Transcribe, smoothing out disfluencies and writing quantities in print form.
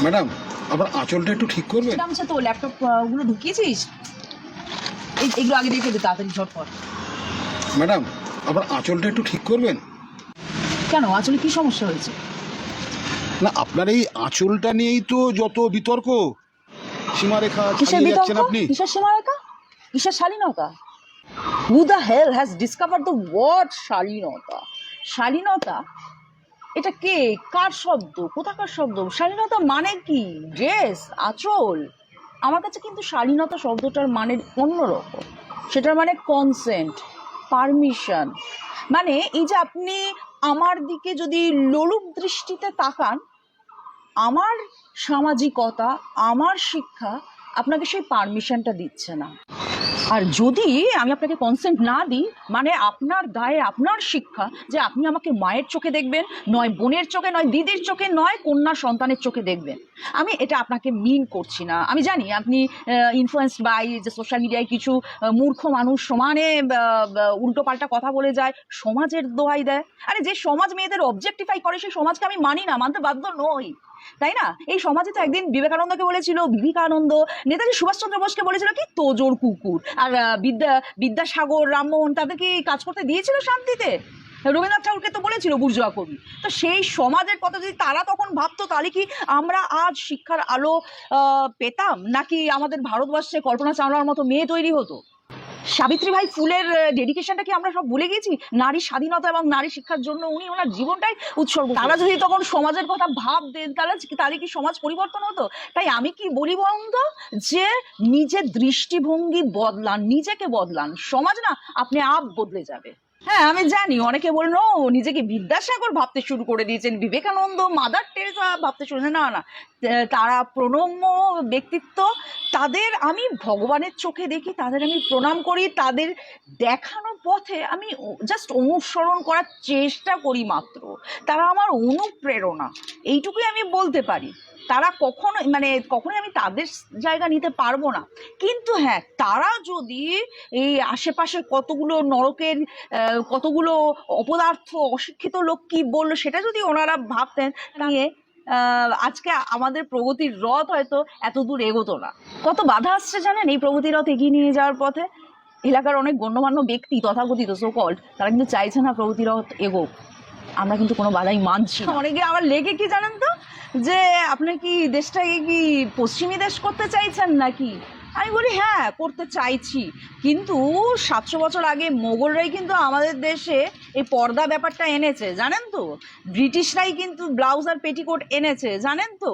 Madam, আপনার আঁচলটা একটু ঠিক করবেন। আচ্ছা তো ল্যাপটপ গুলো ঢুকিয়েছিস? এইগুলো আগে দেখে দে তাড়াতাড়ি ঝটপট। ম্যাডাম, আপনার আঁচলটা একটু ঠিক করবেন। কেন, আঁচলে কি সমস্যা হয়েছে? না, আপনার এই আঁচলটা নিয়েই তো যত বিতর্ক। সীমারেখা কিসের ছাড়িয়ে বিতর্ক? যাচ্ছেন আপনি। কিসের সীমারেখা? কিসের শালীনতা? Who the hell has discovered the word শালীনতা? শালীনতা এটা কে, কার শব্দ, কোথাকার শব্দ? শালীনতা মানে কি? ড্রেস, আঁচল? আমার কাছে কিন্তু শালীনতা শব্দটার মানে অন্যরকম। সেটার মানে কনসেন্ট, পারমিশন। মানে এই যে আপনি আমার দিকে যদি লোলুপ দৃষ্টিতে তাকান, আমার সামাজিকতা, আমার শিক্ষা আপনাকে সেই পারমিশনটা দিচ্ছে না। আর যদি আমি আপনাকে কনসেন্ট না দিই, মানে আপনার দায়ে আপনার শিক্ষা যে আপনি আমাকে মায়ের চোখে দেখবেন, নয় বোনের চোখে, নয় দিদির চোখে, নয় কন্যা সন্তানের চোখে দেখবেন। আমি এটা আপনাকে মিন করছি না। আমি জানি আপনি ইনফ্লুয়েন্সড বাই যে সোশ্যাল মিডিয়ায় কিছু মূর্খ মানুষ সমানে উল্টো পাল্টা কথা বলে যায়, সমাজের দোহাই দেয়। আরে যে সমাজ মেয়েদের অবজেক্টিফাই করে সেই সমাজকে আমি মানি না, মানতে বাধ্য নই, তাই না? এই সমাজে তো একদিন বিবেকানন্দকে বলেছিল বিবেকানন্দ, নেতাজি সুভাষচন্দ্র বোসকে বলেছিল কি তোজোর কুকুর, আর বিদ্যাসাগর, রামমোহন তাদের কি কাজ করতে দিয়েছিল শান্তিতে? রবীন্দ্রনাথ ঠাকুরকে তো বলেছিল বুর্জোয়া কবি। তো সেই সমাজের কথা যদি তারা তখন ভাবতো, তাহলে কি আমরা আজ শিক্ষার আলো পেতাম, নাকি আমাদের ভারতবর্ষে কল্পনা চাওলার মতো মেয়ে তৈরি হতো? সাবিত্রীবাই ফুলের ডেডিকেশনটা কি আমরা সব ভুলে গেছি? নারী স্বাধীনতা এবং নারী শিক্ষার জন্য উনি ওনার জীবনটাই উৎসর্গ। তারা যদি তখন সমাজের কথা ভাবতেন, তাহলে কি সমাজ পরিবর্তন হতো? তাই আমি কি বলি বন্ধু, যে নিজের দৃষ্টিভঙ্গি বদলান, নিজেকে বদলান, সমাজ না আপনি আপ বদলে যাবে। হ্যাঁ আমি জানি অনেকে বললো নিজেকে বিদ্যাসাগর ভাবতে শুরু করে দিয়েছেন, বিবেকানন্দ, মাদার টেরেসা ভাবতে শুরু, না না, তারা প্রণম্য ব্যক্তিত্ব। তাদের আমি ভগবানের চোখে দেখি, তাদের আমি প্রণাম করি, তাদের দেখানো পথে আমি জাস্ট অনুসরণ করার চেষ্টা করি মাত্র। তারা আমার অনুপ্রেরণা, এইটুকুই আমি বলতে পারি। তারা কখনোই আমি তাদের জায়গা নিতে পারবো না। কিন্তু হ্যাঁ, তারা যদি এই আশেপাশের কতগুলো নরকের কতগুলো অপদার্থ অশিক্ষিত লোক কি বললো সেটা যদি ওনারা ভাবতেন, নিয়ে আজকে আমাদের প্রগতির রথ হয়তো এত দূর এগোতো না। কত বাধা আসছে জানেন এই প্রগতির রথ এগিয়ে নিয়ে যাওয়ার পথে? এলাকার অনেক গণ্যমান্য ব্যক্তি তথাকথিত সোকল্ড, তারা কিন্তু চাইছে না প্রগতির রথ এগোক। আমরা কিন্তু কোনো বাধাই মানছি না। অনেকে আবার লেগে কি জানেন তো, যে আপনি কি দেশটাকে কি পশ্চিমী দেশ করতে চাইছেন নাকি? আমি বলি হ্যাঁ করতে চাইছি, কিন্তু 700 বছর আগে মোগলরাই কিন্তু আমাদের দেশে এই পর্দা ব্যাপারটা এনেছে, জানেন তো? ব্রিটিশরাই কিন্তু ব্লাউজ আর পেটিকোট এনেছে, জানেন তো?